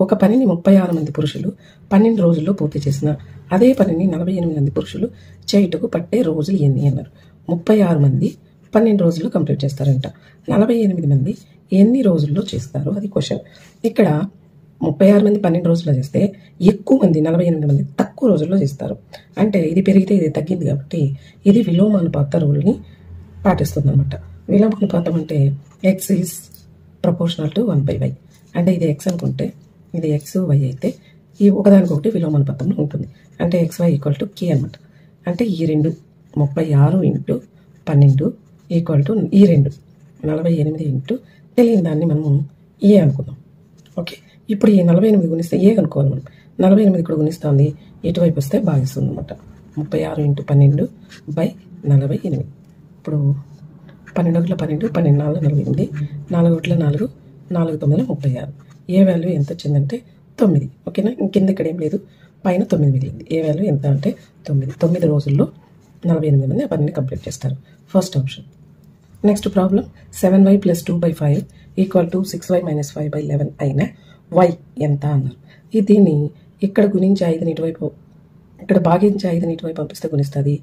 ఒక పనిని 36 మంది పురుషులు 12 రోజుల్లో పూర్తి చేసిన అదే పనిని 48 మంది పురుషులు చేయుటకు పట్టే రోజులు ఎన్ని అన్నారు. 36 మంది 12 రోజుల్లో కంప్లీట్ చేస్తారంట. 48 మంది ఎన్ని రోజుల్లో చేస్తారు అది క్వశ్చన్. ఇక్కడ 36 మంది 12 రోజుల్లో చేస్తే ఎక్కువ మంది 48 మంది తక్కువ రోజుల్లో చేస్తారు. అంటే ఇది పెరిగితే ఇది తగ్గింది కాబట్టి ఇది విలోమానుపాత రూల్ని పాటిస్తుంది అనమాట. విలోమానుపాతం అంటే X is proportional to 1/y. అంటే ఇది ఎక్స్ అనుకుంటే ఇది ఎక్స్ వై అయితే ఈ ఒకదానికొకటి విలోమానుపాతంలో ఉంటుంది. అంటే XY = K అనమాట. అంటే ఈ రెండు 36 × 12 ఈ రెండు 48 తెలియని దాన్ని మనము ఏ అనుకుందాం. ఓకే, ఇప్పుడు ఈ 48 గుణిస్తే ఏ కనుక్కోవాలి మనం. 48 ఇక్కడ గుణిస్తుంది, ఇటువైపు వస్తే భాగిస్తుంది అనమాట. 36 × 12/48. ఇప్పుడు 12 × 12 12 × 4 48, 4 × 4 4 × 9 36. ఏ వాల్యూ ఎంత వచ్చిందంటే 9. ఓకేనా, ఇంకింద ఇక్కడ ఏం లేదు, పైన 9 మిగిలింది. ఏ వాల్యూ ఎంత అంటే 9. 9 రోజుల్లో 48 మంది ఆ పనిని కంప్లీట్ చేస్తారు. First option. Next problem 7y + 2/5 = 6y - 5/11 అయిన y ఎంత అన్నారు. దీన్ని ఇక్కడ గుణించి 5ని ఇటువైపు, ఇక్కడ భాగించే 5ని ఇటువైపు పంపిస్తే గుణిస్తుంది,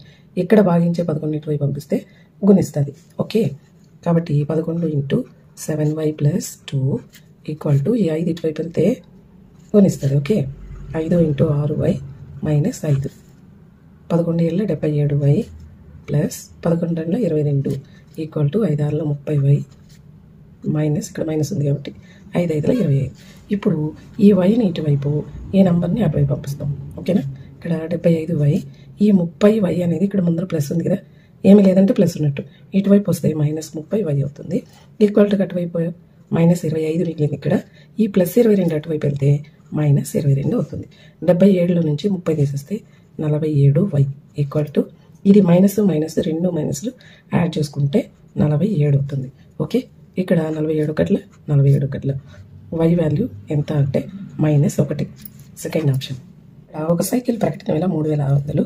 ఇక్కడ భాగించే 11 ఇటువైపు పంపిస్తే గుణిస్తుంది. ఓకే, కాబట్టి 11 × 7y + 2 = ఈ 5 ఇటువైపు వెళ్తే గుణిస్తుంది. ఓకే, 5 × 6y - 5 11 ఏళ్ళ 77y + 11 × 22 = 5 6 30y మైనస్ ఇక్కడ మైనస్ ఉంది కాబట్టి 5 5 25. ఇప్పుడు ఈ వైని ఇటువైపు, ఈ నెంబర్ని అటువైపు పంపిస్తాం. ఓకేనా, ఇక్కడ 75y, ఈ 30y అనేది ఇక్కడ ముందర ప్లస్ ఉంది కదా, ఏమీ లేదంటే ప్లస్ ఉన్నట్టు, ఇటువైపు వస్తే -30y అవుతుంది. ఈక్వల్ టు అటువైపు -25 మిగిలింది. ఇక్కడ ఈ +22 అటువైపు వెళ్తే -22 అవుతుంది. 77లో నుంచి 30 తీసేస్తే 47y = ఇది మైనస్ మైనస్ రెండు మైనస్లు యాడ్ చేసుకుంటే 47 అవుతుంది. ఓకే, ఇక్కడ 47 47 y వాల్యూ ఎంత అంటే -1. Second option. ఒక సైకిల్ ప్రకటన వేల 3600,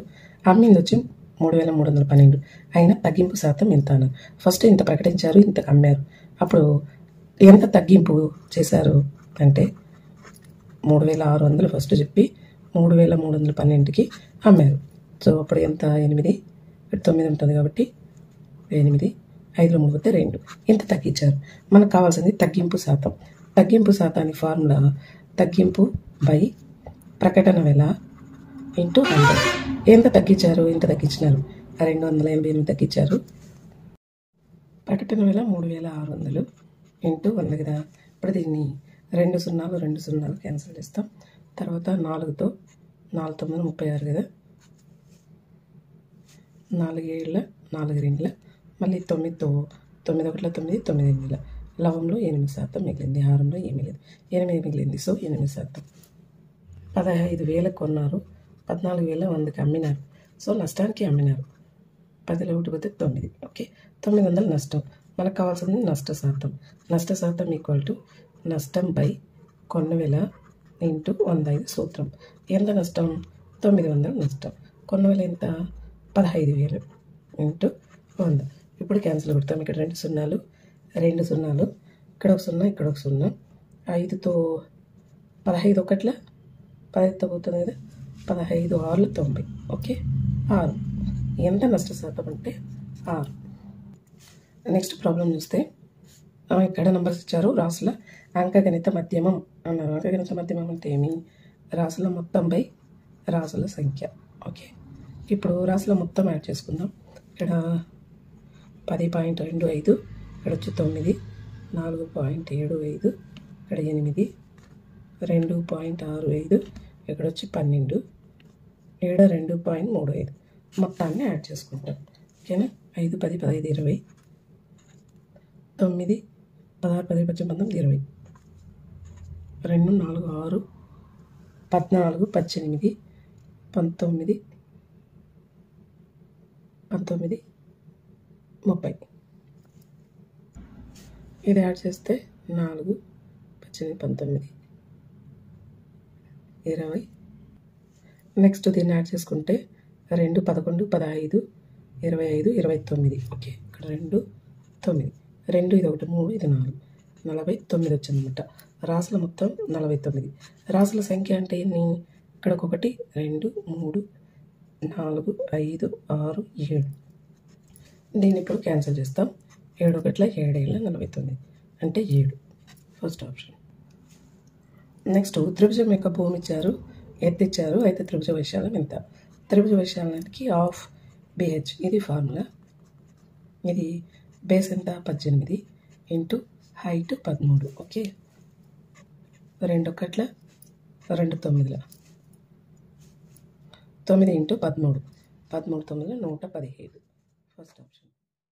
అమ్మింది వచ్చి 3312 అయినా తగ్గింపు శాతం ఎంత అన్నారు. ఫస్ట్ ఇంత ప్రకటించారు, ఇంత అమ్మారు, అప్పుడు ఎంత తగ్గింపు చేశారు అంటే 3600 ఫస్ట్ చెప్పి 3312కి అమ్మారు. సో అప్పుడు ఎంత 8 9 ఉంటుంది కాబట్టి 8 5లో 3 వస్తే 2 ఇంత తగ్గించారు. మనకు కావాల్సింది తగ్గింపు శాతం. తగ్గింపు శాతానికి ఫార్ములా తగ్గింపు బై ప్రకటన వేల × 100. ఎంత తగ్గించారు, ఇంత తగ్గించినారు, 288 తగ్గించారు. ప్రకటన వేల 3600 × 100 కదా. ఇప్పుడు దీన్ని 2 0 2 0 క్యాన్సిల్ చేస్తాం. తర్వాత 4తో 4 9 36 కదా, 4 7 4 2 మళ్ళీ 9తో 9 1 9 9 8 లవంలో 8% మిగిలింది, హారంలో ఏమీ లేదు, 8 మిగిలింది. సో 8%. 15,000 కొన్నారు, 14,100కి అమ్మినారు. సో నష్టానికి అమ్మినారు. 10లో 1 పోతే 9. ఓకే, 900 నష్టం. మనకు కావాల్సింది నష్ట శాతం. నష్ట శాతం = నష్టం బై కొన్న వేల × 100 సూత్రం. ఎంత నష్టం, 900 నష్టం. కొన్న వేల ఎంత, 15,000 × 100. ఇప్పుడు క్యాన్సిల్ కొడతాం. ఇక్కడ 2 0 2 0, ఇక్కడ ఒక 0 ఇక్కడ ఒక 0, 5తో 15 1 15తో పోతుంది కదా, 15 6 90. ఓకే, 6. ఎంత నష్ట శాతం అంటే 6. నెక్స్ట్ ప్రాబ్లం చూస్తే ఇక్కడ నెంబర్స్ ఇచ్చారు. రాసుల అంకగణిత మధ్యమం అన్నారు. అంకగణిత మధ్యమం అంటే ఏమి, రాసుల మొత్తం బై రాసుల సంఖ్య. ఓకే, ఇప్పుడు రాసుల మొత్తం యాడ్ చేసుకుందాం. ఇక్కడ 10.25, ఇక్కడ వచ్చి 9, 4.75, ఇక్కడ 8, 2.65, ఇక్కడ వచ్చి 12, ఇక్కడ 2.35 మొత్తాన్ని యాడ్ చేసుకుంటాం. ఓకేనా, 5 10 15 20, 9 16 10 18 20, 2 4 6 14 18 19 19 30. ఇది యాడ్ చేస్తే 4 18 19 20. నెక్స్ట్ దీన్ని యాడ్ చేసుకుంటే 2 11 15 25 29. ఓకే, ఇక్కడ 2 9, 2 ఇది 1 3 ఇది 4, 49 వచ్చిందన్నమాట. రాసుల మొత్తం 49. రాసుల సంఖ్య అంటే ఎన్ని? ఇక్కడ 1 2 3 4 5 6 7. దీన్ని ఇప్పుడు క్యాన్సిల్ చేస్తాం. 7 1 7 7 49 అంటే 7. First option. నెక్స్ట్ త్రిభుజం యొక్క భూమి ఇచ్చారు, ఎత్తు ఇచ్చారు. అయితే త్రిభుజ వైశాల్యం ఎంత? త్రిభుజ వైశాల్యానికి హాఫ్ BH ఇది ఫార్ములా. ఇది బేస్ ఎంత? 18 into height 13. Okay, 2 1 2 9 9 into 13 13 9 115. First option.